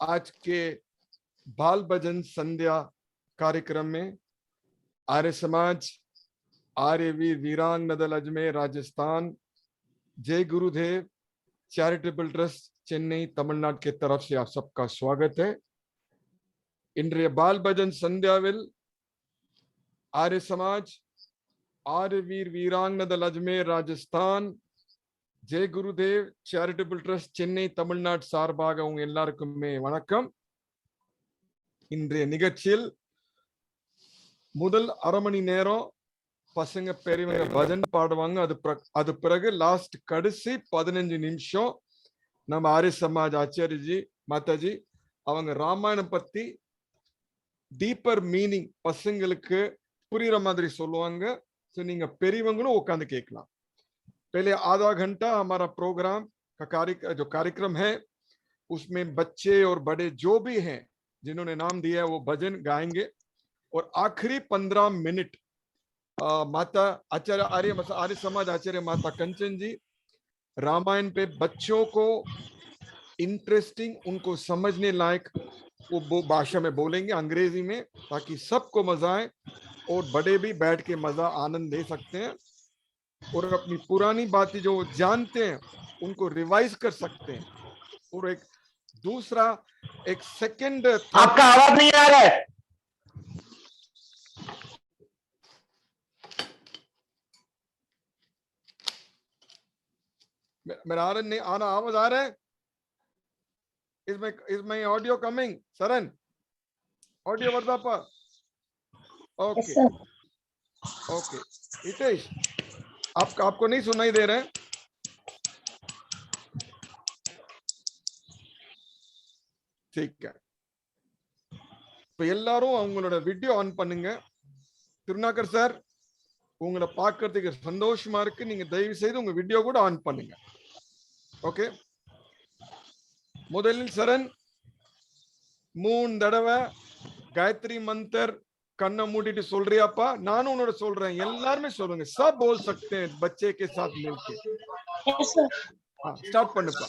आज के बाल भजन संध्या कार्यक्रम में आर्य समाज, आर्य वीर वीरांग नदल अजमेर राजस्थान, जय गुरुदेव चैरिटेबल ट्रस्ट चेन्नई तमिलनाडु के तरफ से आप सबका स्वागत है। इंद्रिय बाल भजन संध्याविल आर्य समाज, आर्य वीर वीरांग नदल अजमेर राजस्थान, जय गुरुदेव चैरिटेबल ट्रस्ट चेन्नई तमिलनाडु சார்பாக உங்க எல்லாருக்குமே வணக்கம்। இன்றைய நிகழ்ச்சியில் முதல் அரை மணி நேரம் பசங்க பெரியவங்க பஜன் பாடுவாங்க। அது பிறகு லாஸ்ட் கடைசி 15 நிமிஷம் நம்ம ஆரிய சமாஜ் ஆச்சாரிய ஜி மாதாஜி அவங்க ராமாயணம் பத்தி டீப்பர் மீனிங் பசங்களுக்கு புரியுற மாதிரி சொல்லுவாங்க। சோ நீங்க பெரியவங்களும் உட்கார்ந்து கேட்கலாம்। पहले आधा घंटा हमारा प्रोग्राम का जो कार्यक्रम है उसमें बच्चे और बड़े जो भी हैं जिन्होंने नाम दिया है वो भजन गाएंगे और आखिरी 15 मिनट माता आचार्य आर्य समाज आचार्य माता कंचन जी रामायण पे बच्चों को इंटरेस्टिंग, उनको समझने लायक वो भाषा में बोलेंगे, अंग्रेजी में, ताकि सबको मजा आए और बड़े भी बैठ के मजा आनंद ले सकते हैं और अपनी पुरानी बातें जो जानते हैं उनको रिवाइज कर सकते हैं। और एक दूसरा एक सेकंड, आपका आवाज नहीं आ रहा है। मेरा आवाज आ रहा है? Is my audio coming? Saran, audio Vardapa? Okay. Yes, Okay. Hitesh, आपको नहीं सुनाई दे रहा है? ठीक है, तो எல்லாரும் அவங்களோட வீடியோ ஆன் பண்ணுங்க। திருநாகர் சார், உங்களை பார்க்கிறதுக்கு சந்தோஷமா இருக்கு, நீங்க தயவு செய்து உங்க வீடியோ கூட ஆன் பண்ணுங்க। ஓகே, முதலில் சரண் 3 தடவை गायत्री मंत्र कन्ना मूडिட்டு சொல்றியாப்பா? நானும் உன்னோட சொல்றேன், எல்லாரும் சொல்லுங்க, सब बोल सकते हैं बच्चे के साथ मिलके। yes, sir. हां, स्टार्ट பண்ணுப்பா।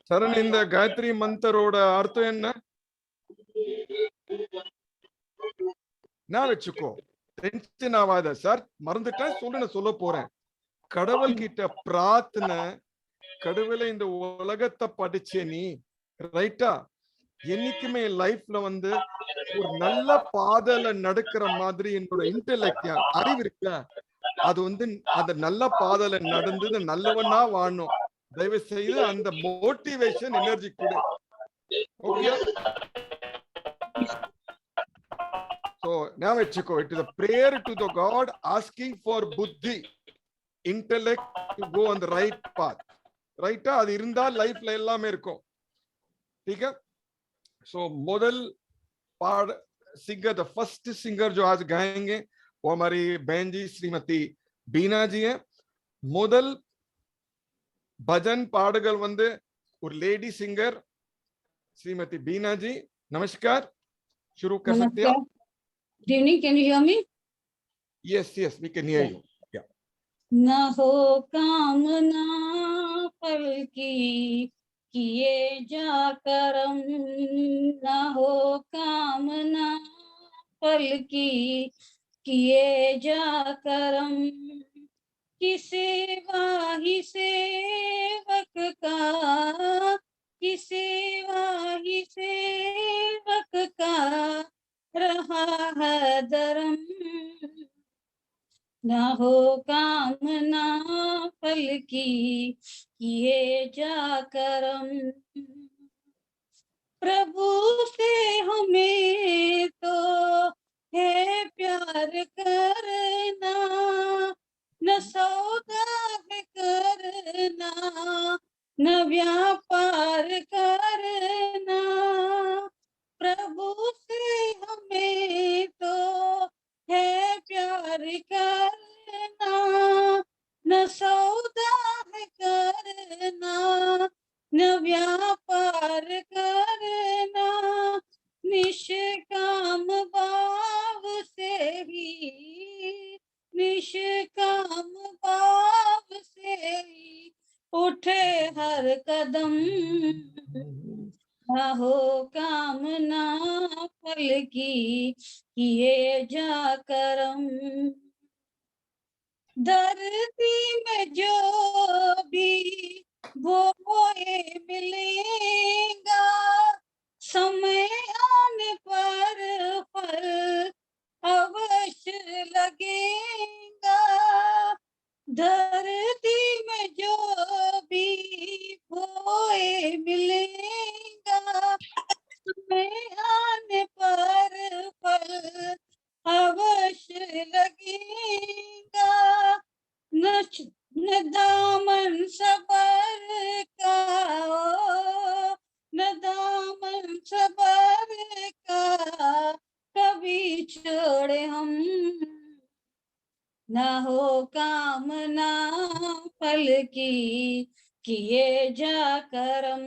சரண், இந்த காயத்ரி மந்திரோட அர்த்தம் என்ன? நான் வச்சுக்கோ, டென்ஷன் ஆகாத சார், மறந்துட்டேன், சொல்ல போறேன்। கடவுள் கிட்ட பிரார்த்தனை, கடவுளை இந்த உலகத்தை படிச்சே நீ, ரைட்டா? என்னைக்குமே லைஃப்ல வந்து ஒரு நல்ல பாதையில நடக்கிற மாதிரி என்னோட இன்டெலெக்ட் அறிவு இருக்க, அது வந்து அந்த நல்ல பாதையில நடந்து நல்லவனா வாழணும்। தயவு செய்து அந்த மோட்டிவேஷன் எனர்ஜி கொடு, okay? So now vechiko, it is a prayer to the God asking for buddhi, intellect to go on the right path, right? அது இருந்தா லைஃப்ல எல்லாமே இருக்கும், ठीक है? So model पाड़ सिंगर, the first singer जो आज गाएंगे वो हमारी बहन जी श्रीमती बीना जी हैं। முதல் भजन पाड़गल वंदे और लेडी सिंगर श्रीमती बीना जी, नमस्कार, शुरू कर सकते हैं? Good evening, can you hear me? Yes, we can hear you. Yeah. ना हो कामना फल की किए जा करम, ना हो कामना फल की किए जा करम, किसी वाही सेवक का, किसी वाही सेवक का रहा है धर्म, ना हो कामना फल की किए जा करम। प्रभु से हमें तो है प्यार करना, न सौदा है करना, न व्यापार करना। प्रभु से हमें तो है प्यार करना, न सौदा है करना, न व्यापार करना। निष्काम भाव से ही, निष्काम भाव से ही उठे हर कदम। ना हो कामना फल की, किए जा करम। धरती में जो भी बोए मिलेगा, समय आने पर फल अवश्य लगेगा। धरती में जो भी बोए मिलेगा, समय आने पर फल अवश्य लगेगा। न दामन सबर का, न दामन सबर का कभी छोड़े हम। न हो कामना फल की, किए जा करम।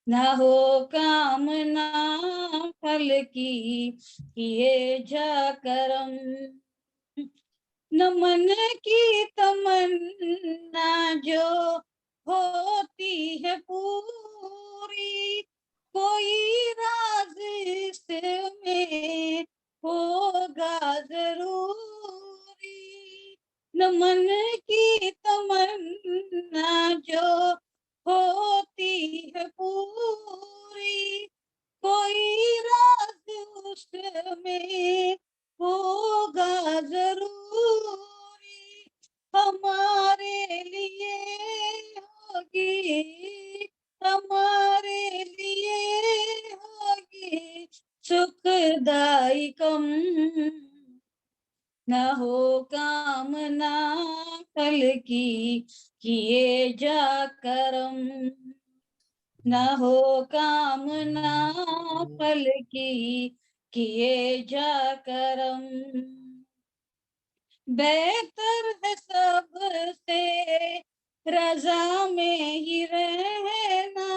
न हो कामना फल की, किए जा करम। न मन की तमन्ना जो होती है पूरी, कोई राज इसमें होगा जरूरी। न मन की तमन्ना जो होती है पूरी, कोई राज उसमें होगा जरूरी। हमारे लिए होगी, हमारे लिए होगी सुखदाई कम। न हो कामना फल की, किए जा करम। न हो कामना फल की, किए जा करम। बेहतर है सबसे रजा में ही रहना,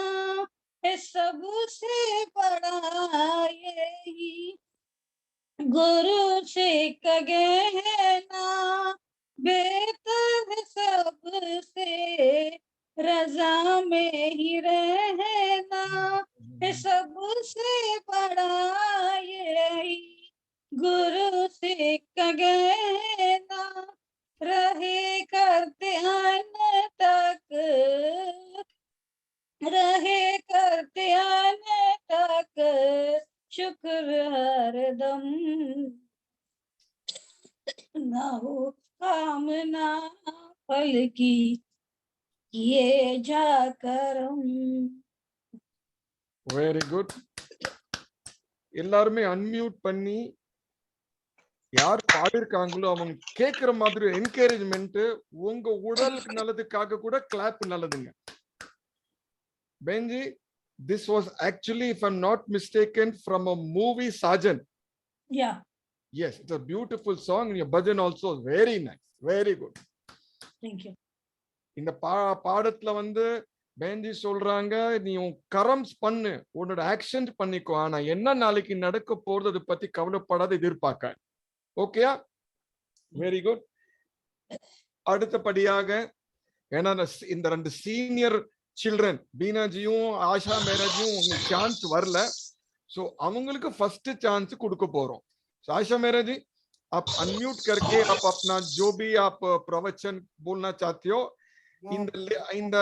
है सबसे बड़ा यही गुरु से कहना। बेहतर है सबसे रजा में ही रहना, है सबसे बड़ा यही गुरु से कहना। रहे करते आने तक, रहे करते आने तक शुक्र हरदम। ना हो कामना फल की, किए जा करम। Very good. எல்லாருமே அன்மியூட் பண்ணி யார் பாடிருக்காங்களோ அவங்க கேக்குற மாதிரி என்கரேஜ்மெண்ட், உங்க உடலுக்கு நல்லதுக்காக கூட கிளாப் நல்லதுங்க. Benji, this was actually, if I'm not mistaken, from a movie Sajan. Yeah. Yes, it's a beautiful song and your bhajan also very nice, very good. Thank you. இந்த பாடத்துல வந்து பெஞ்சி சொல்றாங்க, நீ உன் கரம்ஸ் பண்ணு, உன்னோட ஆக்ஷன் பண்ணிக்கோ, ஆனா என்ன நாளைக்கு நடக்க போறது அதை பத்தி கவலைப்படாத, எதிர்பார்க்க. ஓகேயா? Very good. அடுத்தபடியாக ஏன்னா இந்த ரெண்டு சீனியர் சில்ட்ரன் பீனாஜியும் ஆஷா மேராஜியும் உங்களுக்கு சான்ஸ் வரல, सो அவங்களுக்கு फर्स्ट चांस கொடுக்க போறோம். So आशा मेरा जी, आप अनम्यूट करके आप अपना जो भी आप प्रवचन बोलना चाहते हो, இந்த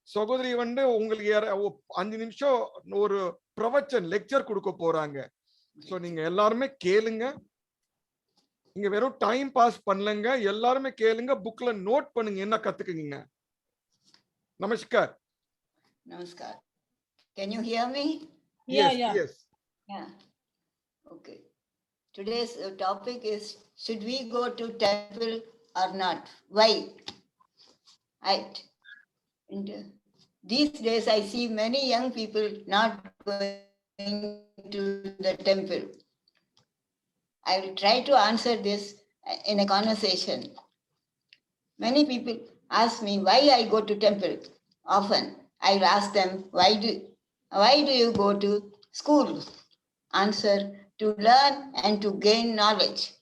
சகோதரி வந்து உங்களுக்கு 5 நிமிஷம் ஒரு பிரவச்சன் லெக்சர் கொடுக்க போறாங்க. சோ நீங்க எல்லாரும் கேளுங்க, இங்க வெறும் டைம் பாஸ் பண்ணலங்க, எல்லாரும் கேளுங்க, புக்ல நோட் பண்ணுங்க, என்ன கத்துக்குங்க. நமஸ்கார். नमस्कार. Can you hear me? Yeah, Yes, yeah. yes. Yeah. Okay. Today's topic is, should we go to temple or not? Why? Right. And these days I see many young people not going to the temple. I will try to answer this in a conversation. Many people ask me why I go to temple. Often I ask them, why do you go to school? Answer, to learn and to gain knowledge.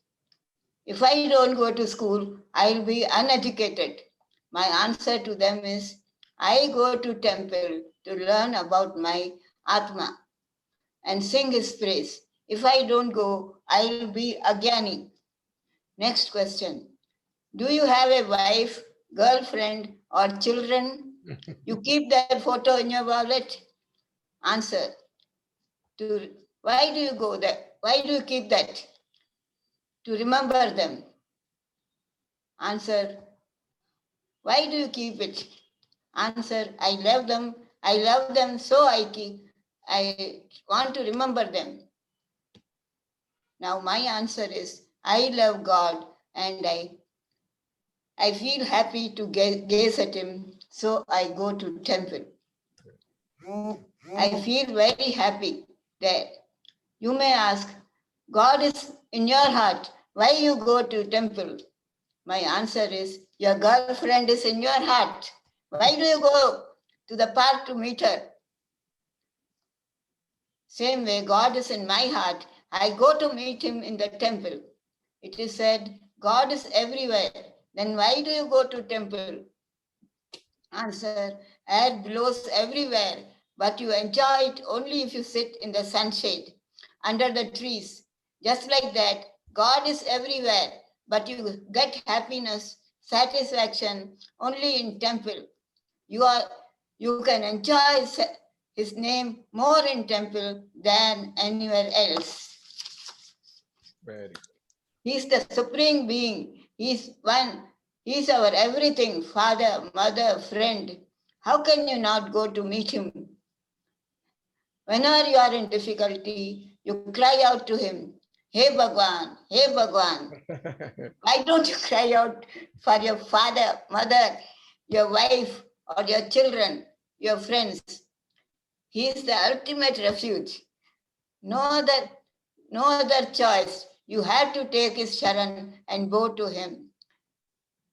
If I don't go to school, I'll be uneducated. My answer to them is, I go to temple to learn about my Atma and sing his praise. If I don't go, I'll be Agyani. Next question. Do you have a wife, girlfriend, or children? You keep that photo in your wallet? Answer. Why do you go there? Why do you keep that? To remember them. Answer. Why do you keep it? Answer. I love them. I love them, so I want to remember them. Now my answer is, I love God and I feel happy to gaze at him, so I go to temple. I feel very happy there. You may ask, God is in your heart. Why you go to temple? My answer is, your girlfriend is in your heart. Why do you go to the park to meet her? Same way, God is in my heart. I go to meet him in the temple. It is said, God is everywhere. Then why do you go to temple? Answer, air blows everywhere, but you enjoy it only if you sit in the sunshade, under the trees. Just like that, God is everywhere, but you get happiness, satisfaction only in temple. You can enjoy his name more in temple than anywhere else. Very good. He's the supreme being. He's one. He's our everything, father, mother, friend. How can you not go to meet him? Whenever you are in difficulty, you cry out to him, Hey Bhagwan, hey Bhagwan. Why don't you cry out for your father, mother, your wife, or your children, your friends? He is the ultimate refuge. No other choice. You have to take his sharan and go to him.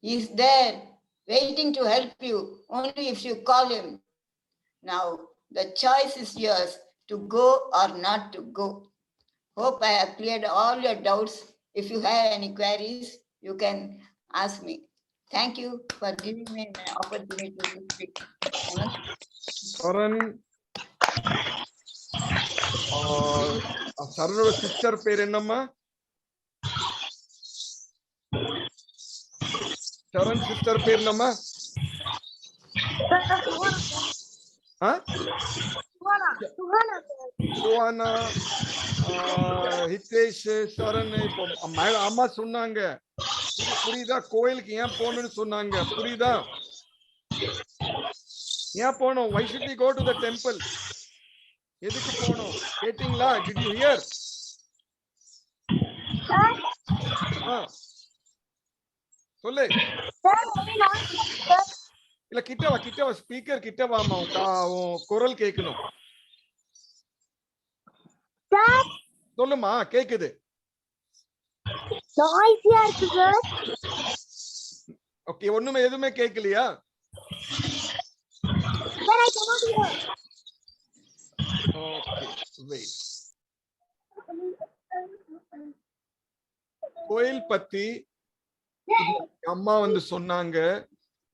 He is there waiting to help you only if you call him. Now, the choice is yours to go or not to go. Hope I have cleared all your doubts. If you have any queries, you can ask me. Thank you for giving me an opportunity to speak. Charan சரணோட sister பேர் என்னம்மா? சரண் sister பேர் என்னம்மா? Tswana, Hitesh, சரண். இப்போ அம்மா சொன்னாங்க, புரியுதா? கோயிலுக்கு ஏன் போகணும்னு சொன்னாங்க, புரியுதா? ஏன் போனோம்? why should we go to the temple? எதுக்கு போனோம் கேட்டிங்களா? did you hear? சொல்லு. இல்ல கிட்ட வா ஸ்பீக்கர் கிட்ட வாமா, குரல் கேட்கணும். சொல்லுமா, கேக்குது. ஓகே, ஒண்ணுமே எதுவுமே கேட்கலையா? Okay, wait. கோயில் பத்தி அம்மா வந்து சொன்னாங்க.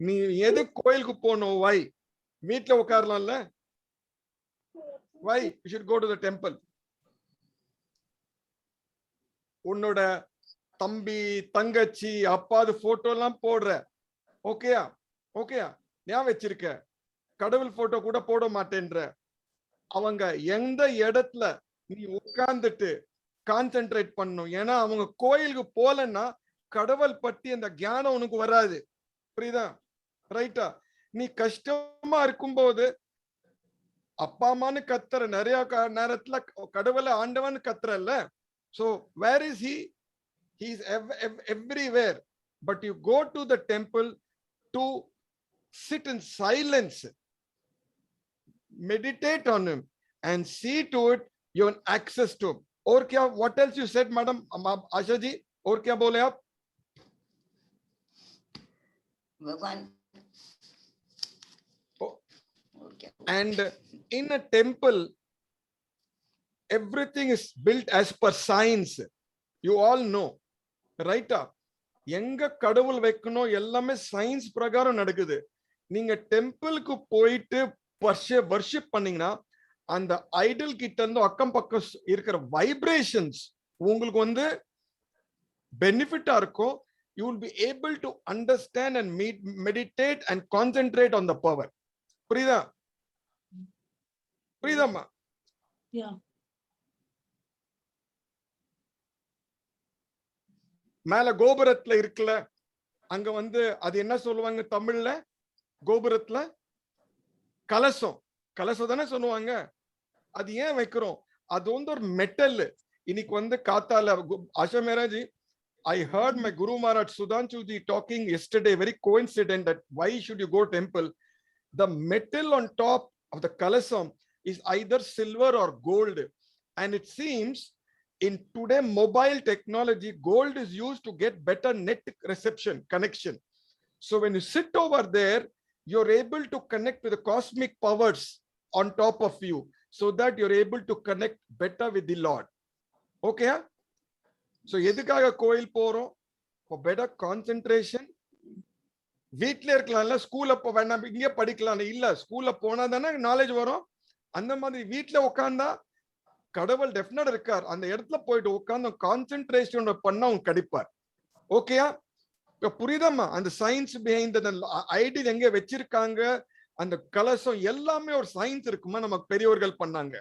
நீ எது கோயிலுக்கு போகணும்? வை வீட்டுல உட்காரலாம்ல? வை you should go to the temple. உன்னோட தம்பி, தங்கச்சி, அப்பாது போட்டோ எல்லாம் போடுற, ஓகேயா? ஓகேயா? ஞாபகம் வச்சிருக்க? கடவுள் போட்டோ கூட போட மாட்டேன்ற. அவங்க எந்த இடத்துல நீ உட்கார்ந்துட்டு கான்சென்ட்ரேட் பண்ணும். ஏன்னா அவங்க கோயிலுக்கு போலன்னா கடவுள் பத்தி அந்த ஞானம் உனக்கு வராது. புரியுதா? ரைட்டா? நீ கஷ்டமா இருக்கும்போது அப்பா அம்மான்னு கத்துற நிறைய நேரத்துல கடவுளை ஆண்டவன் கத்துறல்ல. So where is he? He is everywhere. But you go to the temple to sit in silence, meditate on him, and see to it you have access to him. Or kya? What else you said, Madam Asha ji? Or kya bole aap? Bhagwan. Oh. And in a temple, everything is built as per science. You all know, right? எங்க கடவுள் வைக்கணும் எல்லாமே science பிரகாரம் நடக்குது. நீங்க டெம்பிளுக்கு போயிட்டு worship பண்ணீங்கன்னா அந்த ஐடல் கிட்ட இருந்து அக்கம் பக்கம் இருக்கிற வைப்ரேஷன்ஸ் உங்களுக்கு பெனிஃபிட்டா இருக்கும். You will be able to understand and meditate and concentrate on the power. புரியுதாம்மா? Yeah. மேல கோபுரத்துல இருக்குல்ல, அங்க அது என்ன சொல்லுவாங்க தமிழ்ல? கோபுரத்துல கலசம், கலசம் தானே சொல்லுவாங்க. அது ஏன் வைக்கிறோம்? அது ஒரு மெட்டல். இன்னைக்கு காத்தால Asha மேராஜி, I heard my Guru Maharaj Sudhanshu ji talking yesterday, very coincident, that why should you go temple? The metal on top of the kalasam is either silver or gold, and it seems in today mobile technology, gold is used to get better net reception connection. So when you sit over there, you're able to connect with the cosmic powers on top of you, so that you're able to connect better with the Lord. Okay? So எதுக்காக கோயில் போறோம்? For better concentration. வீட்ல இருக்கலாம்ல, ஸ்கூல்ல போ வேண்டாம், இங்கே படிக்கலாம் இல்ல, ஸ்கூல்ல போனா தானே நாலேஜ் வரும். அந்த மாதிரி வீட்ல உட்கார்ந்தா கடவுள் டெஃபினட் இருக்கார். அந்த இடத்துல போயிட்டு உட்கார்ந்து கான்சென்ட்ரேஷன் பண்ணா அவங்க கிடைப்பார். ஓகேயா? இப்ப புரியுதாம்மா? அந்த சயின்ஸ் பிஹைண்ட் ஐடியா எங்க வச்சிருக்காங்க, அந்த கலசம் எல்லாமே ஒரு சயின்ஸ் இருக்குமா, நமக்கு பெரியவர்கள் பண்ணாங்க.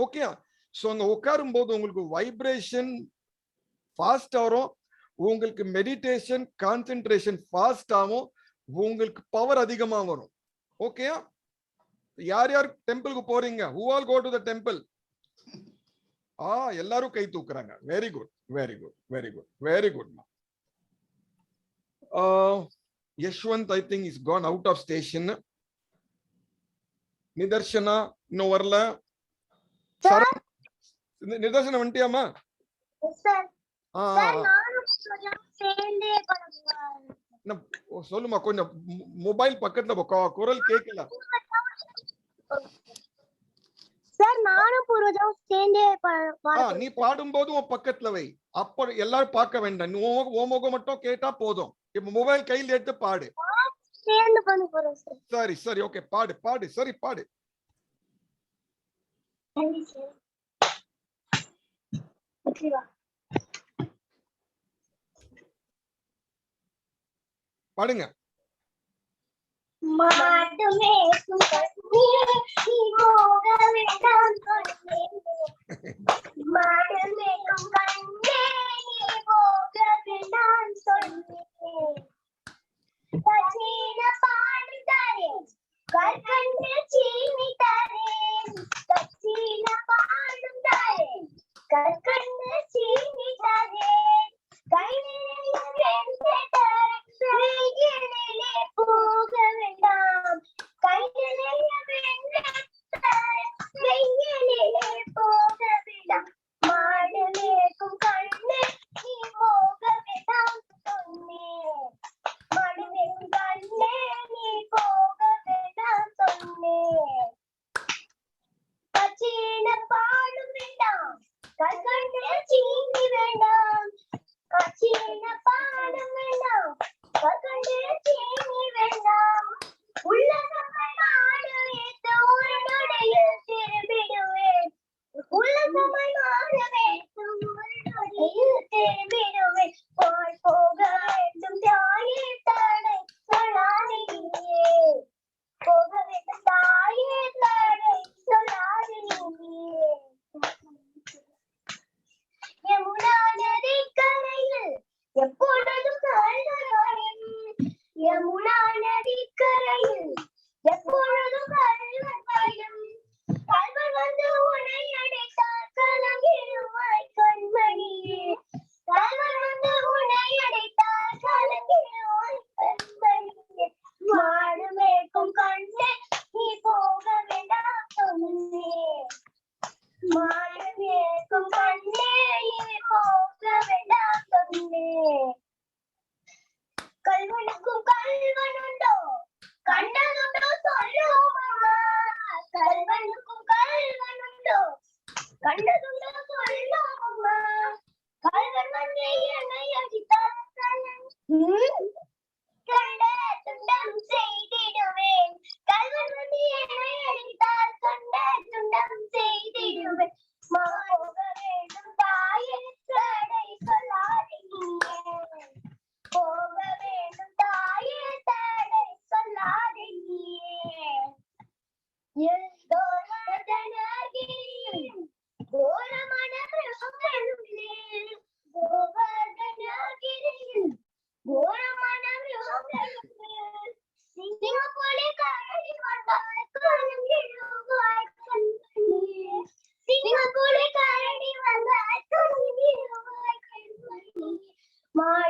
ஓகேயா? சோ அங்க உட்காரும் போது உங்களுக்கு வைப்ரேஷன் ஃபாஸ்ட் ஆகும், உங்களுக்கு மெடிடேஷன் கான்சென்ட்ரேஷன் ஃபாஸ்ட் ஆகும், உங்களுக்கு பவர் அதிகமா வரும். ஓகேயா? யார் யார் டெம்பிளுக்கு போறீங்க? Who all go to the temple? எல்லாரும் கை தூக்குறாங்க. Very good, very good, very good, very good. Yashwant I think is gone out of station. Nidharshana இன்னும் வரல. நிதர்ஷனா வந்துட்டியாமா? சொல்லுமா, கொஞ்சம் மொபைல் பக்கத்துல குரல் கேட்கல. நீ பாடும்போது உன் பக்கத்துல வை, அப்ப எல்லாரும் பார்க்க வேண்டாம், முகம் மட்டும் கேட்டா போதும். இப்ப மொபைல் கையில் எடுத்து பாடு. சரி சரி, ஓகே, பாடு பாடு, சரி பாடு. பாடுங்க.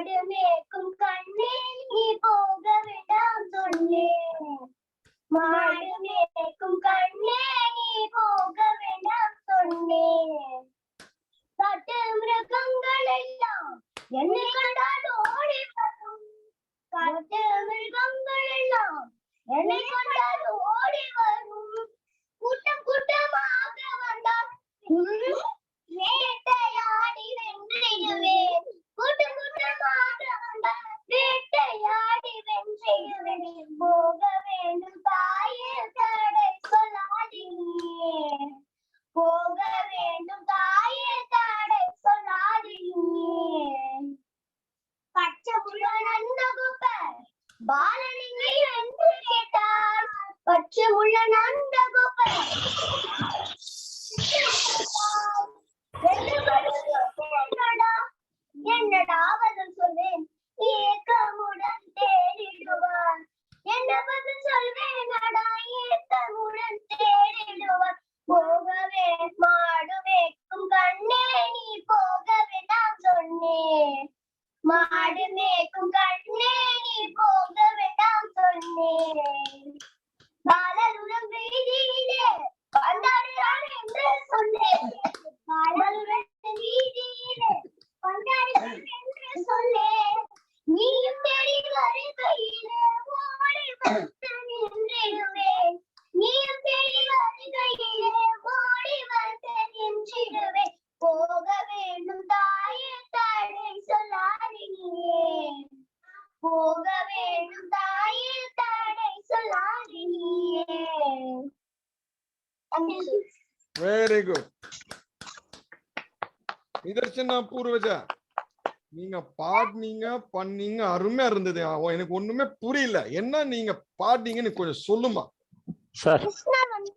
மாடு மேய்க்கும் கண்ணே நீ போக வேண்டாம் சொன்னேன். மாடு மேய்க்கும் கண்ணே நீ போக வேண்டாம் சொன்னேன். காட்டு மிருகங்கள் எல்லாம் என்னை கண்டால் ஓடி வரும். காட்டு மிருகங்கள் எல்லாம் என்னை கண்டால் ஓடி வரும். கூட்டம் கூட்டமாக வந்தால் வேட்டையாடி வென்றிடுவேன். கூட்டம் கூட்டமாக வந்தால் வேட்டையாடி வென்றிடுவேன். போக வேண்டும் தாயே தடை சொல்லாதீங்க. போக வேண்டும் தாயே தடை சொல்லாதீங்க. பச்சை புள்ள நந்தகோபர் பாலனிங்கை என்று கேட்டார். பச்சை உள்ள நந்தகோபர் என்னடா பதில் சொல்வேன். ஏக்கமுடன் தேடிடுவார். என்ன பதில் சொல்வேனடா ஏக்கமுடன் தேடிடுவார். போகவே மாடு மேய்க்கும் கண்ணே நீ போக வேண்டாம் சொன்னேன். மாடு மேய்க்கும் கண்ணே நீ போக வேண்டாம் சொன்னேன். பாலருடன் வீதியிலே பந்தாடுகிறான் என்று சொன்னேன். பாலருடன் வீதியிலே பந்தாடுகிறான் என்று சொன்னேன். நீயும் தேடி வருகையிலே ஓடி வந்து நின்றிடுவேன். நீயும் தேடி வருகையிலே ஓடி வந்து நின்றிடுவேன். போக வேண்டும் தாயே தடை சொல்லாதீங்க. போக வேண்டும் தாயே தடை சொல்லாதீங்க. Very good. நிதர்சனா பூர்வஜா, நீங்க பாடுனீங்க பண்ணீங்க, அருமையா இருந்தது. எனக்கு ஒண்ணுமே புரியல, என்ன நீங்க பாடுனீங்கன்னு கொஞ்சம் சொல்லுமா சார்? கிருஷ்ணர் வந்து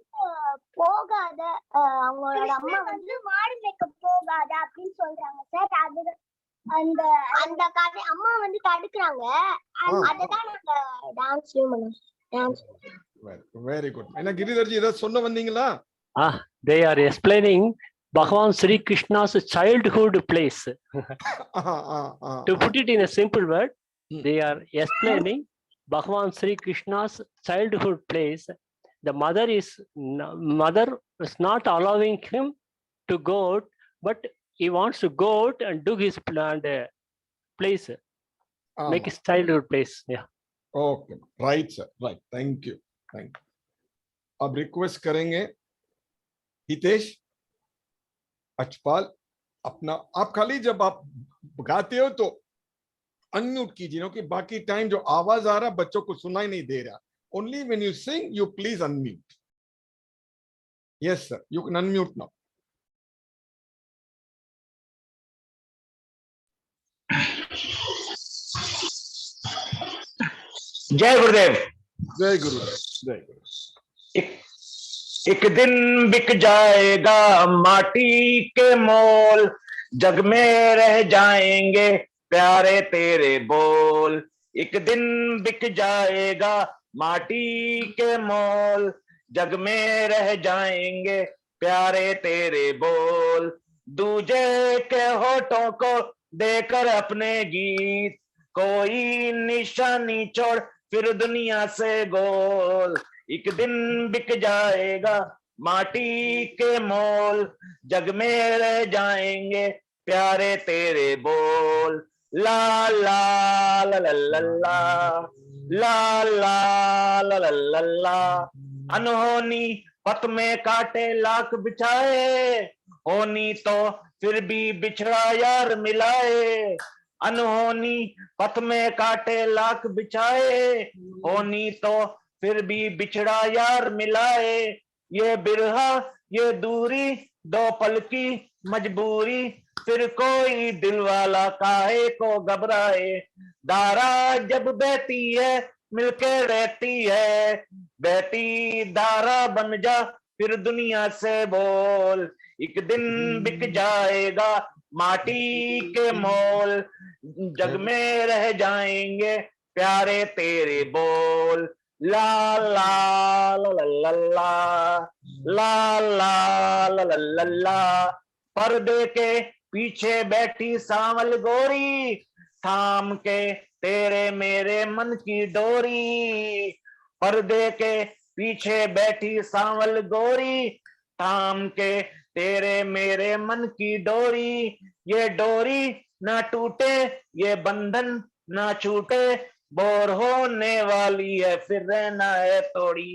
போகாத, அவங்களோட அம்மா வந்து மாடு மேய்க்க போகாத அப்படின்னு சொல்றாங்க சார். அது அந்த அந்த கதை அம்மா வந்து தடுக்கிறாங்க. அததான் நாங்க டான்ஸ் பண்ணோம். Very good. என்ன கிரிதர்ஜி ஏதாவது சொல்ல வந்தீங்களா? They are explaining Bhagavan Sri Krishna's childhood place. To put it in a simple word, they are explaining Bhagavan Sri Krishna's childhood place. The mother is not allowing him to go out, but he wants to go out and do his planned place, make his childhood place. Yeah. Okay, right sir, right. Thank you. अब request करेंगे हितेश, अचपाल, अपना आप खाली जब आप गाते हो तो अनम्यूट कीजिए, क्योंकि बाकी टाइम जो आवाज आ रहा बच्चों को सुनाई नहीं दे रहा. Only when you sing, you please unmute. Yes sir, you can unmute now. जय गुरुदेव। जय गुरुदेव। जय गुरुदेव। एक दिन बिक जाएगा माटी के मोल, जग में रह जाएंगे प्यारे तेरे बोल। एक दिन बिक जाएगा माटी के मोल, जग में रह जाएंगे प्यारे तेरे बोल। दूजे के होठों को देकर अपने गीत, कोई निशानी छोड़ फिर दुनिया से गोल। एक दिन बिक जाएगा माटी के मोल, जग में रह जाएंगे प्यारे तेरे बोल। ला ला ला ला ला ला ला ला ला ला ला। अनहोनी पथ में काटे लाख बिछाए, होनी तो फिर भी बिछड़ा यार मिलाए। अनहोनी पथ में काटे लाख बिछाए, होनी तो फिर भी बिछड़ा यार मिलाए। ये बिरहा ये दूरी दो पल की मजबूरी, फिर कोई दिल वाला काहे को घबराए। धारा जब बहती है मिलके रहती है, बहती धारा बन जा फिर दुनिया से बोल। एक दिन बिक जाएगा माटी के मोल, जग में रह जाएंगे प्यारे तेरे बोल। ला ला ला ला ला ला ला ला ला ला। पर्दे के पीछे बैठी सांवल गोरी, थाम के तेरे मेरे मन की डोरी, पर्दे के पीछे बैठी सांवल गोरी, थाम के तेरे मेरे मन की डोरी, ये डोरी ना टूटे, ये बंधन ना छूटे, बोर होने वाली है फिर रहना है थोड़ी,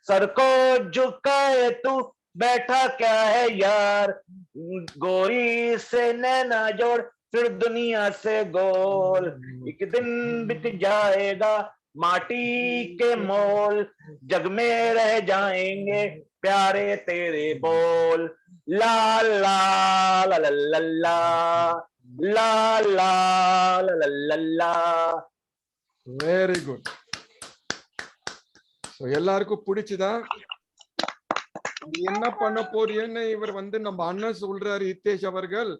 सर को झुकाए तू बैठा क्या है यार, गोरी से नैना जोड़ फिर दुनिया से गोल, एक दिन बिक जाएगा माटी के मोल, जग में रह जाएंगे प्यारे तेरे बोल, ला ला ला ला ला ला ला ला ला ला ला. Very good. எல்லாருக்கும் பிடிச்சுதா? நீ என்ன பண்ண போறீன்னு இவர் நம்ம அண்ணன் சொல்றாரு ஹிதேஷ் அவர்கள்.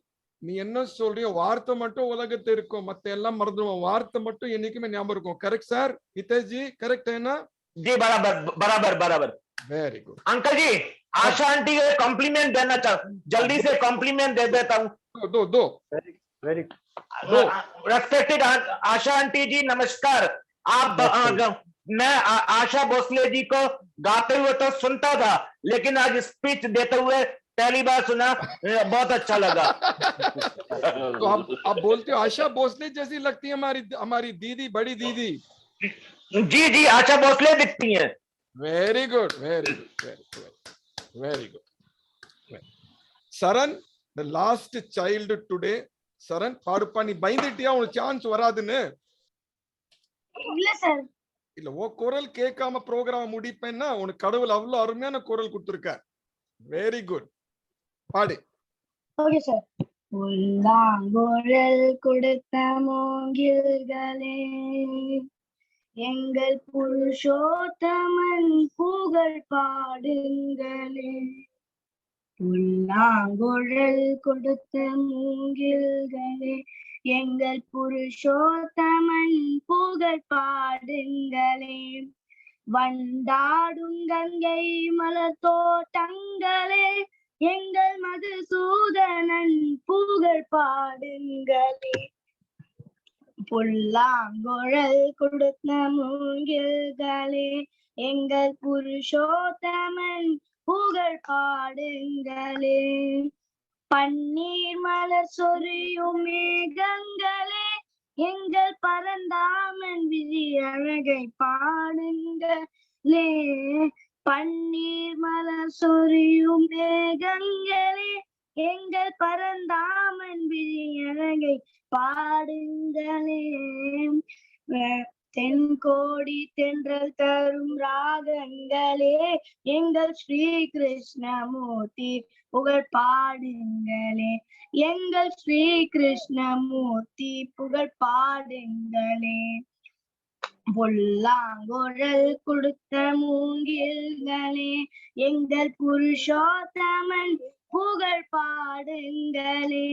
நீ என்ன சொல்றியோ வார்த்தை மட்டும் உலகத்து இருக்கும், மத்த எல்லாம் மறந்துடுவோம். வார்த்தை மட்டும் என்னைக்குமே ஞாபகம் இருக்கும். கரெக்ட் சார் हितेश जी? करेक्ट है ना जी? बराबर बराबर बराबर. Very good. अंकल जी आशा आंटी को कॉम्प्लीमेंट देना चाहूँ, जल्दी से कॉम्प्लीमेंट दे देता हूँ. दो दो. Very रेस्पेक्टेड आशा आंटी जी नमस्कार. आप मैं आशा भोसले जी को गाते हुए तो सुनता था, लेकिन आज स्पीच देते हुए पहली बार सुना, बहुत अच्छा लगा. तो आप बोलते हो आशा भोसले जैसी लगती है हमारी दीदी, बड़ी दीदी. जी जी आशा भोसले दिखती हैं. Very good very good very good. Charan, the last child today. Charan பாடுப்பா. நீ பயந்துட்டியா உனக்கு சான்ஸ் வராதுன்னு? இல்ல சார். இல்ல ஓ குரல் கேட்காம ப்ரோக்ராம் முடிப்பேன்னா உனக்கு கடவுள் அவ்வளவு அருமையான குரல் கொடுத்திருக்க. வெரி குட், பாடு. Okay sir. உள்ளாங்குழல் கொடுத்த மூங்கில்களே, எங்கள் புருஷோத்தமன் புகழ் பாடுங்களே, உள்ளாங்குழல் கொடுத்த மூங்கில்களே, எங்கள் புருஷோத்தமன் புகழ் பாடுங்களே, வண்டாடும் கங்கை மலர் தோட்டங்களே, எங்கள் மதுசூதனன் புகழ் பாடுங்களே, புல்லாங்குழல் கொடுத்த மூங்கில்களே, எங்கள் புருஷோத்தமன் புகழ் பாடுங்களே, பன்னீர் மலர் சொரியும் மேகங்களே, எங்கள் பரந்தாமன் விழி அழகை பாடுங்களே, பன்னீர் மலர் சொரியும் மேகங்களே, எங்கள் பரந்தாமன் விழி அழகை பாடுங்களே, தென்கோடி தென்றல் தரும் ராகங்களே, எங்கள் ஸ்ரீ கிருஷ்ணமூர்த்தி புகழ் பாடுங்களே, எங்கள் ஸ்ரீ கிருஷ்ணமூர்த்தி புகழ் பாடுங்களே, புல்லாங்குழல் கொடுத்த மூங்கில்களே, எங்கள் புருஷோத்தமன் புகழ் பாடுங்களே,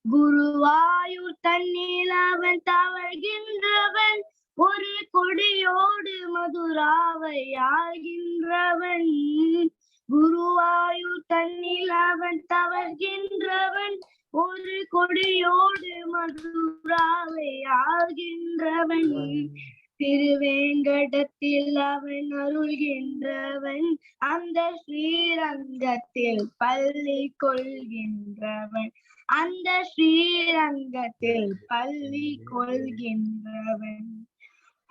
குருவாயூர் தன்னில் அவன் தவழ்கின்றவன், ஒரு கொடியோடு மதுராவை ஆகின்றவன், குருவாயூர் தன்னில் அவன் தவழ்கின்றவன், ஒரு கொடியோடு மதுராவை ஆகின்றவன், திருவேங்கடத்தில் அவன் அருள்கின்றவன், அந்த ஸ்ரீரங்கத்தில் பள்ளி கொள்கின்றவன், அந்த ஸ்ரீரங்கத்தில் பள்ளி கொள்கின்றவன்,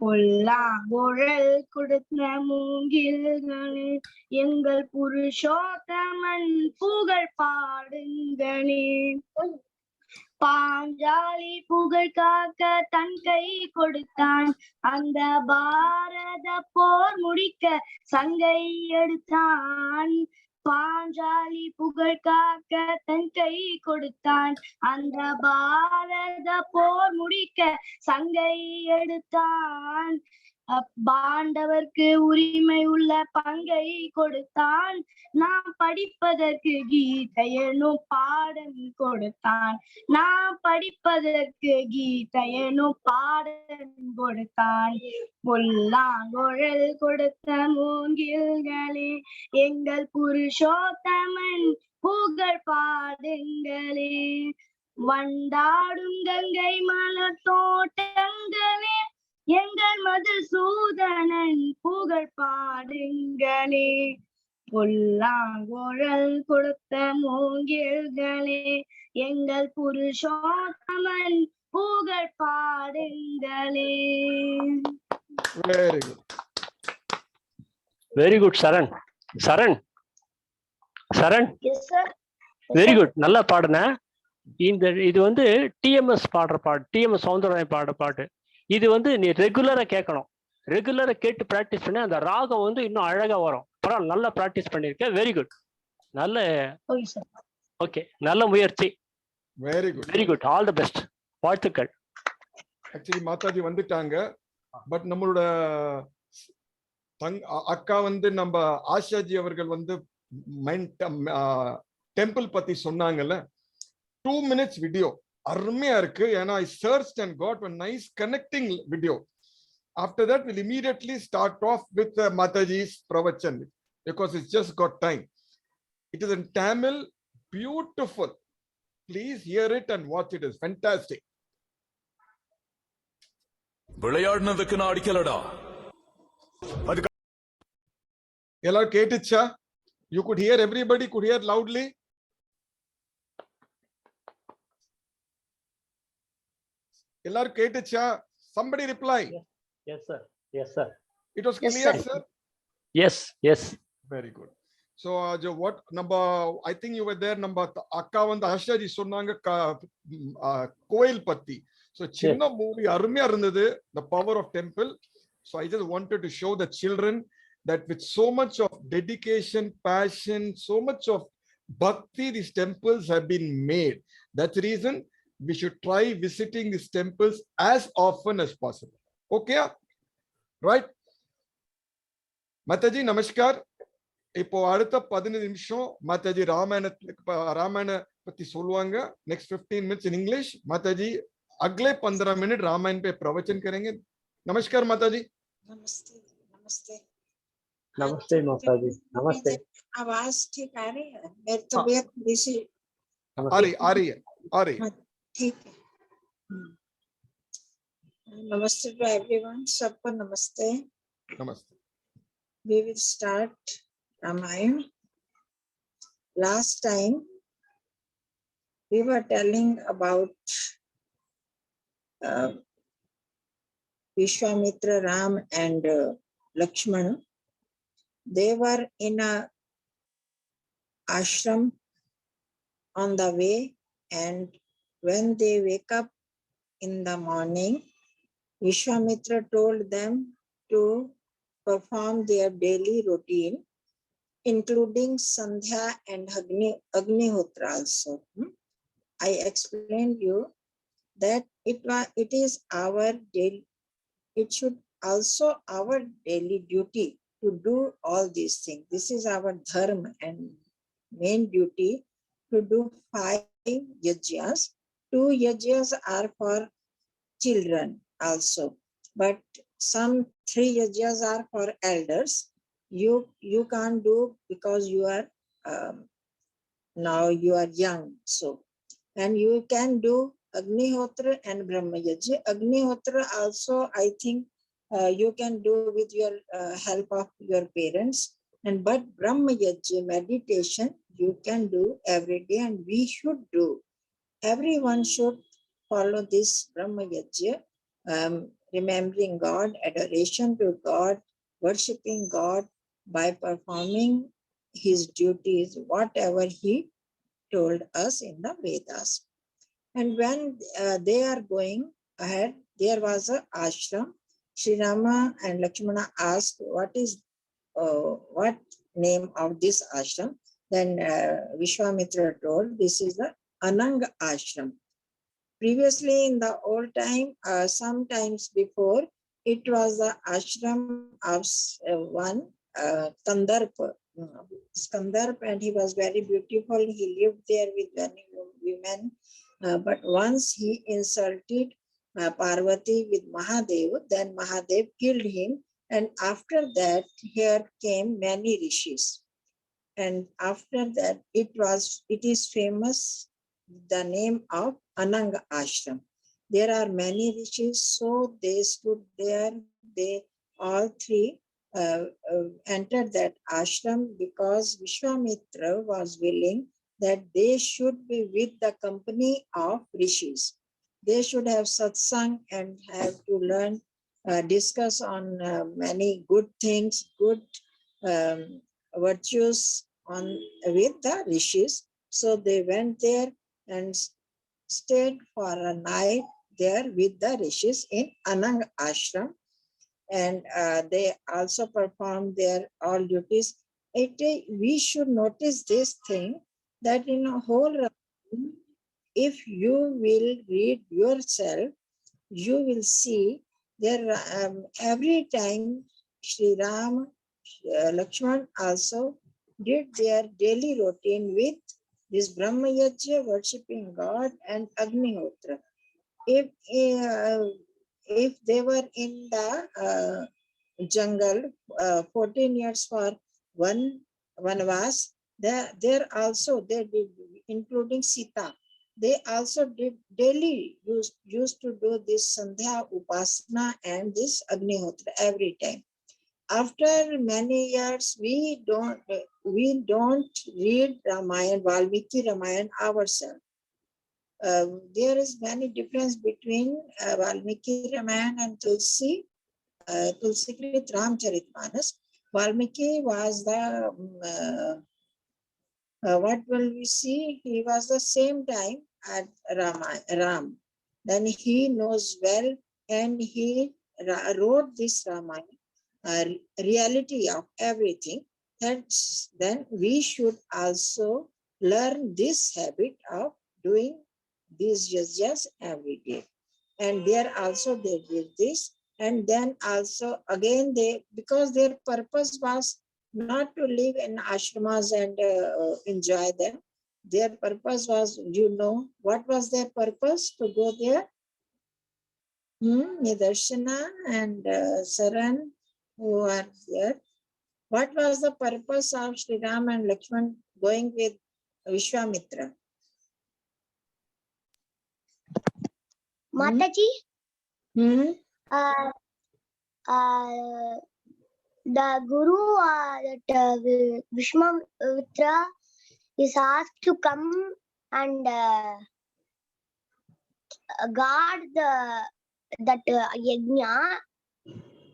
புல்லாங்குழல் கொடுத்த மூங்கில்களே, எங்கள் புருஷோத்தமன் புகழ் பாடுங்களே, பாஞ்சாலி புகழ் காக்க தன் கை கொடுத்தான், அந்த பாரத போர் முடிக்க சங்கை எடுத்தான், பாஞ்சாலி புகழ் காக்க தன் கை கொடுத்தான், அந்த பாரத போர் முடிக்க சங்கை எடுத்தான், பாண்டவர்க்கு உரிமை உள்ள பங்கை கொடுத்தான், நாம் படிப்பதற்கு கீதையனும் பாடம் கொடுத்தான், நாம் படிப்பதற்கு கீதையனும் பாடம் கொடுத்தான், புல்லாங்குழல் கொடுத்த மூங்கில்களே, எங்கள் புருஷோத்தமன் புகழ் பாடுங்களே, வண்டாடும் கங்கை மலர் தோட்டங்களே எங்கள் மதுசூதனன் புகழ் பாடுங்களே. புல்லாங்குழல் கொடுத்த மூங்கில்களே எங்கள் புருஷோத்தமன் புகழ் பாடுங்களே. Very good. Very good, Saran. Saran. Yes, sir. Very good. நல்லா பாடுன. இது வந்து டிஎம்எஸ் பாடுற பாட்டு, டிஎம்எஸ் சௌந்தரராயன் பாடுற பாட்டு. இது வந்து நீ ரெகுலரா கேட்கணும். ரெகுலரா கேட்டு பிராக்டிஸ் பண்ணி அந்த ராகம் வந்து இன்னும் அழகா வரும். பரவாயில்ல, நல்லா பிராக்டிஸ் பண்ணிருக்க. Very good. நல்ல ஓகே, நல்ல முயற்சி. Very good, very good. All the best. வாழ்த்துக்கள். ஆக்சுவலி மாதாஜி வந்துட்டாங்க. பட் நம்மளோட அக்கா வந்து நம்ம ஆஷாஜி அவர்கள் வந்து டெம்பிள் பத்தி சொன்னாங்கல்ல, 2 minutes வீடியோ அருமையா இருக்கு. ஏன்னா I searched and got a nice connecting video. After that we'll immediately start off with Mataji's Pravachan because it's just got time. It is in Tamil, beautiful. Please hear it and watch it. It's fantastic. விளையாடுனதுக்கு நான் அடிக்கலடா. எல்லாரும் கேட்டுச்சா? You could hear, everybody could hear loudly. எல்லாரும் கேட்டுச்சா? Somebody reply. Yes sir. Yes sir. It was clear, sir? Yes, yes. Very good. So what number, I think you were there, number akka வந்து ஆஷாஜி சொன்னாங்க கோயில் பத்தி. So சின்ன movie அருமையா இருந்தது, the power of temple. So I just wanted to show the children that with so much of dedication, passion, so much of bhakti, these temples have been made. That's the reason we should try visiting these temples as often as possible. Okay, right? Mataji, namaskar. இப்போ அடுத்த 15 நிமிஷம் மாதாஜி ராமாயண பத்தி சொல்லுவாங்க. Next 15 minutes in English. माताजी अगले 15 minute Ramayan पे प्रवचन करेंगे. नमस्कार माताजी. नमस्ते. नमस्ते. नमस्ते माताजी. नमस्ते. आवाज ठीक आ रही है? मेरी तबीयत थोड़ी सी आ रही है. ठीक है. नमस्ते टू एवरीवन. सबको नमस्ते. नमस्ते. We will start Ramayana. Last time we were telling about Vishwamitra, Ram and Lakshmana. They were in a ashram on the way, and when they wake up in the morning, Vishwamitra told them to perform their daily routine, including Sandhya and Agnihotra also. I explained you that it is our daily, it should also our daily duty to do all these things. This is our dharma and main duty to do 5 yajnas. 2 yajnas are for children also, but some 3 yajnas are for elders. You can't do because you are now you are young, so, and you can do Agnihotra and Brahma Yajna. Agnihotra also I think you can do with your help of your parents, and but Brahma Yajna meditation you can do every day, and we should do. Everyone should follow this Brahma Yajna, remembering God, adoration to God, worshipping God by performing his duties, whatever he told us in the Vedas. And when they are going ahead, there was a ashram. Sri Rama and Lakshmana asked, what name of this ashram? Then Vishwamitra told, this is the Ananga ashram. Previously in the old time, sometimes before, it was the ashram of one Kandarpa, and he was very beautiful. He lived there with many women. But once he insulted Parvati with Mahadev, then Mahadev killed him, and after that here came many rishis, and after that it is famous the name of Ananga Ashram. There are many rishis, so they stood there. They all three entered that ashram because Vishwamitra was willing that they should be with the company of rishis. They should have satsang and have to learn, discuss on many good things, good virtues on with the rishis. So they went there and stayed for a night there with the rishis in Anang Ashram, and they also performed their all duties. We should notice this thing that in a whole Ramayana, if you will read yourself, you will see there every time Sri Ram, Lakshman also did their daily routine with this Brahma Yajna, worshipping God, and Agnihotra. If they were in the jungle 14 years for one vanvas, there also they did, including Sita, they also did daily used to do this Sandhya Upasana and this Agnihotra every time. After many years, we don't read Ramayana, Valmiki Ramayana ourselves. There is many difference between Valmiki Ramayana and Tulsi Krit Ramcharitmanas. Valmiki was the what will we see? He was the same time at Ram. Then he knows well, and he wrote this Ramayana, reality of everything. Then we should also learn this habit of doing these just every day. And there also they did this. And then also again because their purpose was not to live in ashramas and enjoy them. Their purpose was, what was their purpose to go there? Nidarshana and Saran, who are there. What was the purpose of Sri Ram and Lakshman going with Vishwamitra? Mataji, the Guru, that Vishwamitra is asked to come and guard that yajna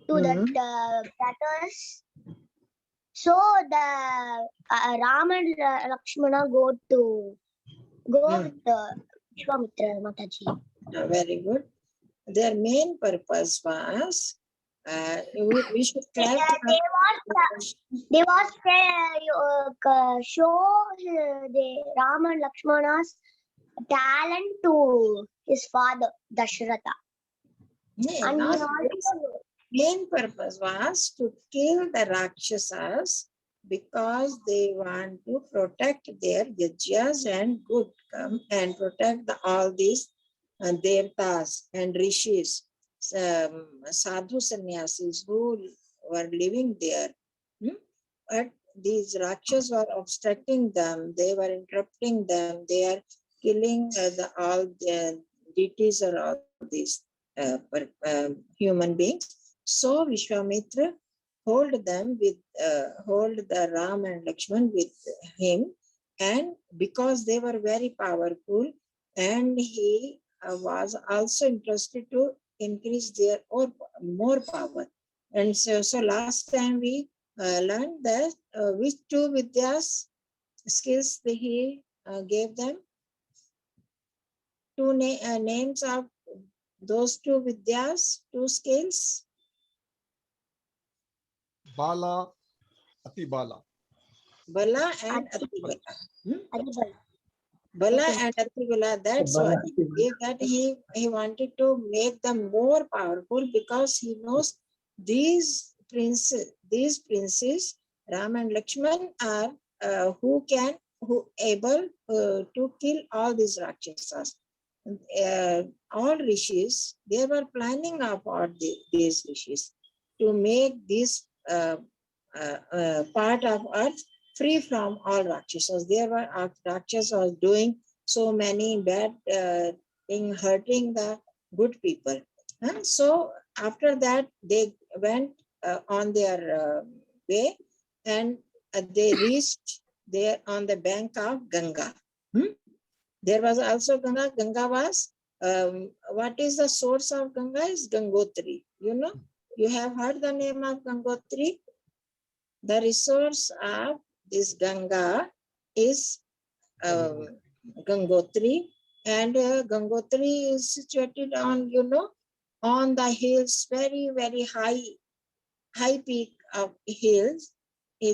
to that platters. So the Ram and Lakshmana go with Vishwamitra, Mataji. Very good. Their main purpose was we should try they was show the Ram and Lakshmana's talent to his father Dasharatha. And main purpose was to kill the Rakshasas because they want to protect their yajnas and good come and protect all these devtas and rishis, sadhu sannyasis who were living there. But these Rakshas were obstructing them, they were interrupting them, they are killing all the deities or all these human beings. So Vishwamitra hold the Ram and Lakshman with him, and because they were very powerful, and he was also interested to increase their more power. And so last time we learned that which two Vidyas skills he gave them. Two names of those two Vidyas, two skills. Bala, Ati Bala. Bala and Ati Bala. Bala and Ati Bala, that's what he gave, that he wanted to make them more powerful because he knows these princes, Ram and Lakshman, are who able to kill all these Rakshasas. All rishis, they were planning of all these rishis to make this part of earth free from all Rakshasas. There were Rakshasas doing so many bad thing hurting the good people. So after that, they went on their way, and they reached there on the bank of Ganga. There was also Ganga. Ganga was, what is the source of Ganga? Is Gangotri. You know, you have heard the name of Gangotri. The resource of this Ganga is Gangotri, and Gangotri is situated on, you know, on the hills, very, very high peak of hill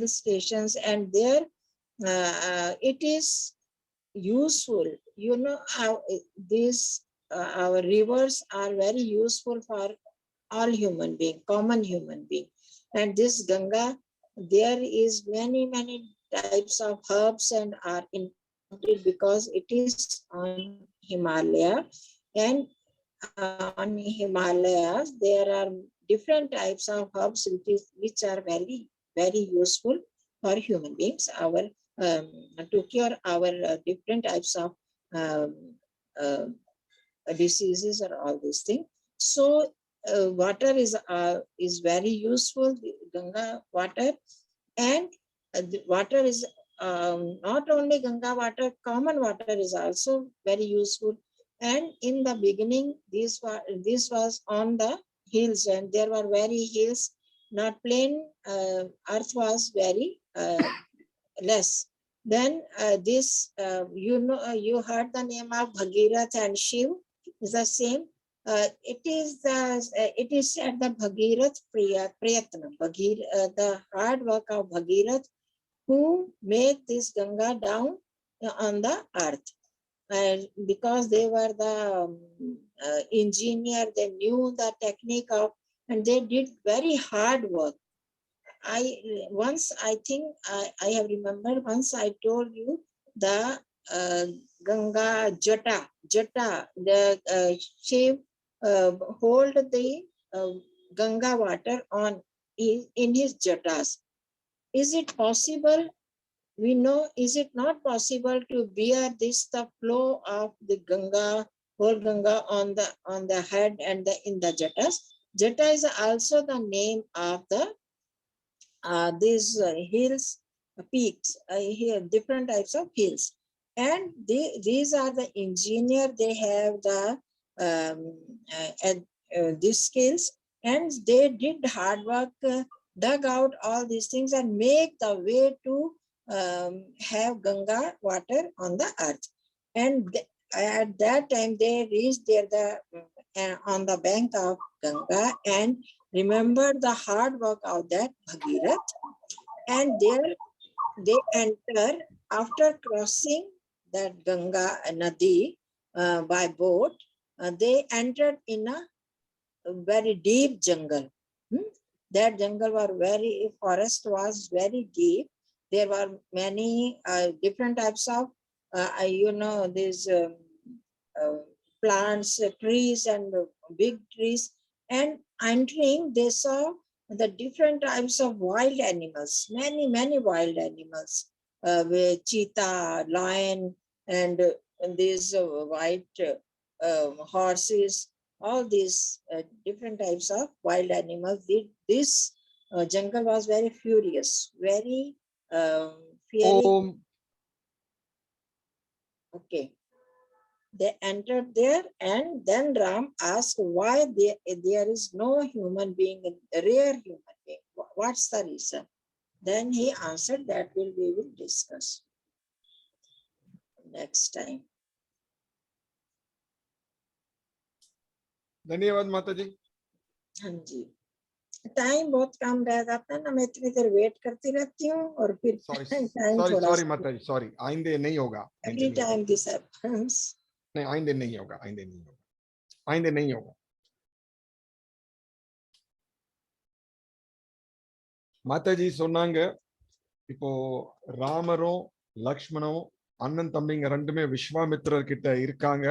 stations, and there it is useful. You know how these our rivers are very useful for all human being, common human being, and this Ganga, there is many types of herbs and are imported because it is on Himalaya, and on Himalayas there are different types of herbs which are very useful for human beings, our to cure our different types of diseases or all these things. So water is very useful, Ganga water, and the water is not only Ganga water, common water is also very useful. And in the beginning, this was on the hills, and there were very hills, not plain. Earth was very less. Then this, you know, you heard the name of Bhagirath and Shiv is the same. It is said that Bhagirath Prayatna, the hard work of Bhagirath, who made this Ganga down on the earth. Because they were the engineer, they knew the technique of, and they did very hard work. I think I have remembered once I told you the Ganga Jata, the Shiv hold the Ganga water on in his jatas. Is it possible? We know, is it not possible to bear the flow of the Ganga, whole Ganga on the head and in the jatas? Jata is also the name of the these hills, peaks, here different types of hills, and these are the engineer. They have the these skills, and they did hard work, dug out all these things and make the way to have Ganga water on the earth. And at that time they reached there on the bank of Ganga and remember the hard work of that Bhagirath, and there they enter after crossing that Ganga Nadi by boat. They entered in a very deep jungle. That jungle forest was very deep. There were many different types of these plants, trees, and big trees. And entering, they saw the different types of wild animals, many wild animals, with cheetah, lion, and these white horses, all these different types of wild animals. This jungle was very furious, very fiery. Okay. They entered there, and then Ram asked why there is no human being, a rare human being. What's the reason? Then he answered that we will discuss next time. धन्यवाद माता जी. हाँ जी, time बहुत कम रह जाता है ना, मैं इतनी देर वेट करती रहती हूँ और फिर सॉरी माता जी, सॉरी. आइंदे नहीं होगा. Every time this happens. नहीं, आइंदे नहीं होगा, आइंदे नहीं होगा. மாதா ஜி சொன்னாங்க, இப்போ ராமரும் லக்ஷ்மணும் அண்ணன் தம்பிங்க ரெண்டுமே விஸ்வாமித்திரர் கிட்ட இருக்காங்க.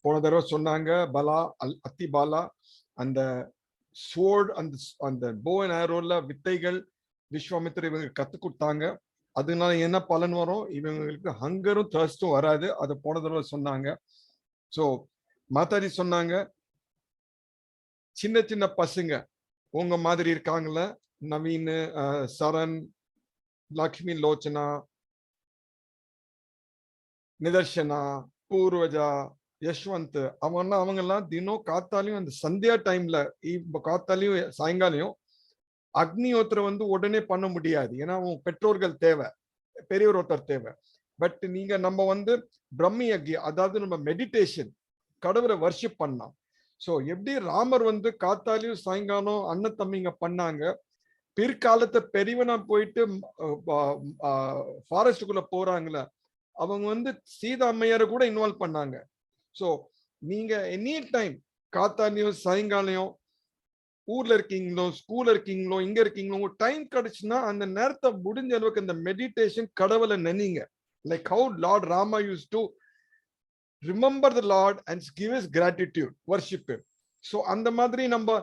போன தடவை சொன்னாங்க பலா அத்தி பாலா அந்த ஸ்வோர்ட் அந்த போ அண்ட் ஆரோல வித்தைகள் விஸ்வாமித்திரர் இவங்க கத்து கொடுத்தாங்க. அதனால என்ன பலன் வரும்? இவங்களுக்கு ஹங்கரும் தர்ஸ்டும் வராது. அதை போன தடவை சொன்னாங்க. சோ மாதாஜி சொன்னாங்க, சின்ன சின்ன பசங்க உங்க மாதிரி இருக்காங்கல்ல, நவீன், சரண், லக்ஷ்மி லோச்சனா, நிதர்ஷனா, பூர்வஜா, யஷ்வந்த், அவங்க எல்லாம் தினம் காத்தாலையும் அந்த சந்தியா டைம்ல காத்தாலையும் சாயங்காலையும் அக்னிஹோத்திரம் வந்து உடனே பண்ண முடியாது. ஏன்னா அவங்க பெற்றோர்கள் தேவை, பெரியவர் ஒருத்தர் தேவை. பட் நீங்க நம்ம வந்து பிரம்மி யக்ஞ, அதாவது நம்ம மெடிடேஷன், கடவுளை வர்ஷிப் பண்ணலாம். ஸோ எப்படி ராமர் வந்து காத்தாலையும் சாயங்காலம் அண்ணன் தம்பிங்க பண்ணாங்க, பிற்காலத்தை பெரியவனா போயிட்டு ஃபாரஸ்டுக்குள்ள போறாங்கள, அவங்க வந்து சீதா அம்மையாரை கூட இன்வால்வ் பண்ணாங்க. ஸோ நீங்க எனி டைம் காத்தாலையும் சாயங்காலையும் ஊர்ல இருக்கீங்களோ, ஸ்கூல்ல இருக்கீங்களோ, இங்க இருக்கீங்களோ, உங்க டைம் கிடைச்சுன்னா அந்த நேரத்தை முடிஞ்ச அளவுக்கு இந்த மெடிடேஷன் கடவுளை நினைங்க. Like how Lord Rama use to remember the Lord and give his gratitude, worship him. So அந்த மாதிரி நம்ம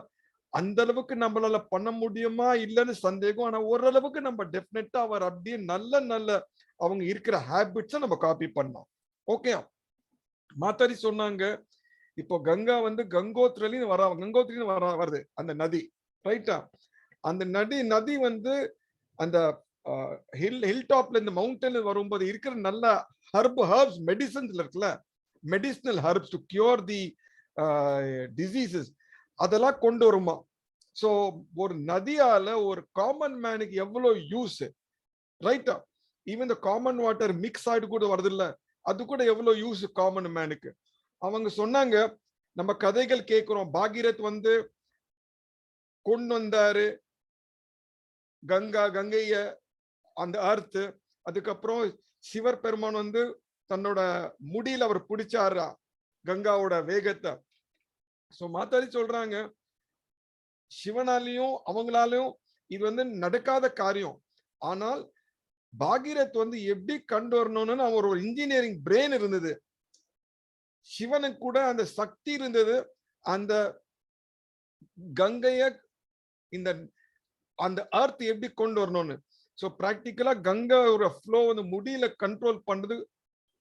அந்த அளவுக்கு நம்மளால பண்ண முடியுமா இல்லைன்னு சந்தேகம். ஆனா ஓரளவுக்கு நம்ம டெஃபினட்டா அவர் அப்படியே நல்ல நல்ல அவங்க இருக்கிற ஹேபிட்ஸை நம்ம காப்பி பண்ணோம். ஓகே, மாத்தாரி சொன்னாங்க, இப்போ கங்கா வந்து கங்கோத்ரின்னு வருது அந்த நதி, ரைட்டா? அந்த நதி வந்து அந்த ஹில் டாப்ல இந்த மவுண்டன்ல வரும்போது இருக்கிற நல்ல ஹர்ப்ஸ் மெடிசன்ஸ்ல இருக்குல்ல, medicinal herbs to cure the diseases, அதெல்லாம் கொண்டு வருமா. சோ ஒரு நதியால ஒரு காமன் மேனுக்கு எவ்வளவு யூஸ், ரைட்டா? ஈவன் இந்த காமன் வாட்டர் மிக்ஸ் ஆயிட்டு கூட வருது இல்ல, அது கூட எவ்வளவு யூஸ் காமன் மேனுக்கு. அவங்க சொன்னாங்க, நம்ம கதைகள் கேட்கிறோம், பாகீரத் வந்து கொண்டு வந்தாரு கங்கைய அந்த அர்த். அதுக்கப்புறம் சிவர் பெருமான் வந்து தன்னோட முடியில அவர் பிடிச்சாரா கங்காவோட வேகத்தை. சோ மாதாஜி சொல்றாங்க, சிவனாலையும் அவங்களாலையும் இது வந்து நடக்காத காரியம். ஆனால் பாகீரத் வந்து எப்படி கண்டு வரணும்னு அவர் ஒரு இன்ஜினியரிங் பிரெயின் இருந்தது, சிவனுக்கு கூட அந்த சக்தி இருந்தது, அந்த கங்கைய இந்த அந்த அர்த் எப்படி கொண்டு வரணும்னு. சோ பிராக்டிக்கலா கங்கையோட ஃப்ளோ வந்து முடியல கண்ட்ரோல் பண்றது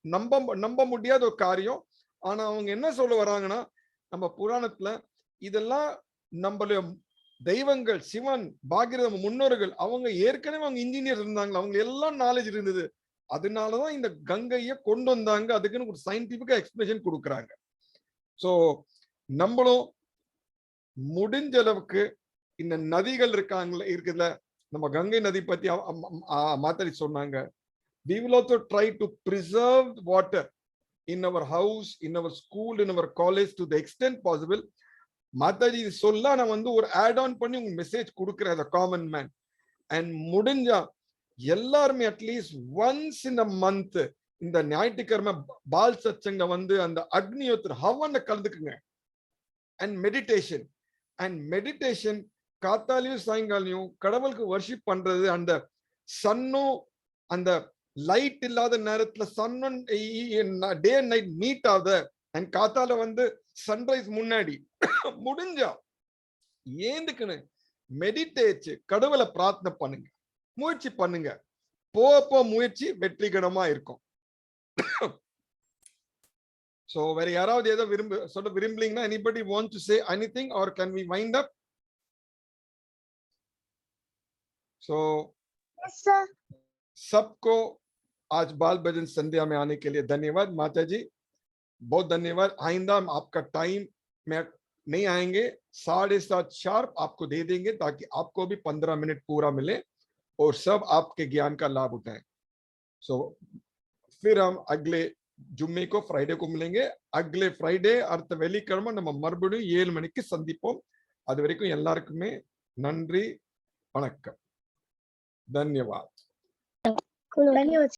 நம்ப முடியாத ஒரு காரியம். ஆனா அவங்க என்ன சொல்ல வராங்கன்னா, நம்ம புராணத்துல இதெல்லாம் நம்மளுடைய தெய்வங்கள், சிவன், பாகீரத முன்னோர்கள், அவங்க ஏற்கனவே அவங்க இன்ஜினியர் இருந்தாங்க, அவங்க எல்லாம் நாலேஜ் இருந்தது, அதனாலதான் இந்த கங்கைய கொண்டு வந்தாங்க. அதுக்குன்னு ஒரு சயின்டிபிக்கா எக்ஸ்பிளேஷன் கொடுக்குறாங்க. சோ நம்மளும் முடிஞ்ச அளவுக்கு இந்த நதிகள் இருக்குதுல, நம்ம கங்கை நதி பத்தி மாத்தாடி சொன்னாங்க, we will also try to preserve water in our house, in our school, in our college to the extent possible. Mataji சொல்ல நான் வந்து ஒரு ஆட் ஆன் பண்ணி உங்க மெசேஜ் கொடுக்குறேன், காமன் மேன். அண்ட் முடிஞ்சா எல்லாருமே at least once in a month இந்த ஞாயிற்றுக்கிழமை பால் சச்சங்க வந்து அந்த அக்னியோத்திர ஹவன்ல கலந்துக்குங்க. அண்ட் மெடிடேஷன் காத்தாலையும் சாயங்காலையும் கடவுளுக்கு வர்ஷிப் பண்றது, அந்த சன்னும் அந்த லைட் இல்லாத நேரத்துல சன்னும் டே அண்ட் நைட் மீட் ஆகுது. அண்ட் காத்தால வந்து சன்ரைஸ் முன்னாடி முடிஞ்சா ஏந்துக்குன்னு மெடிடேட் கடவுளை பிரார்த்தனை பண்ணுங்க, முயற்சி பண்ணுங்க. போ முயற்சி வெற்றிகரமா இருக்கும். சோ வேற யாராவது ஏதோ சொல்ல விரும்பலீங்கன்னா, anybody want to say anything or can we wind up? So Yes, sir. सबको आज बाल भजन संध्या में आने के लिए धन्यवाद माता जी, बहुत धन्यवाद। आइंदा हम आपका टाइम में नहीं आएंगे, 7:30 शार्प आपको दे देंगे ताकि आपको भी 15 मिनट पूरा मिले और सब आपके ज्ञान का लाभ उठाएं। सो फिर हम अगले जुम्मे को फ्राइडे को मिलेंगे. अगले फ्राइडे அடுத்த வெள்ளிக்கிழமை நம்ம மறுபடியும் 7 மணிக்கு சந்திப்போம். அது வரைக்கும் எல்லாருக்குமே நன்றி, வணக்கம், धन्यवाद.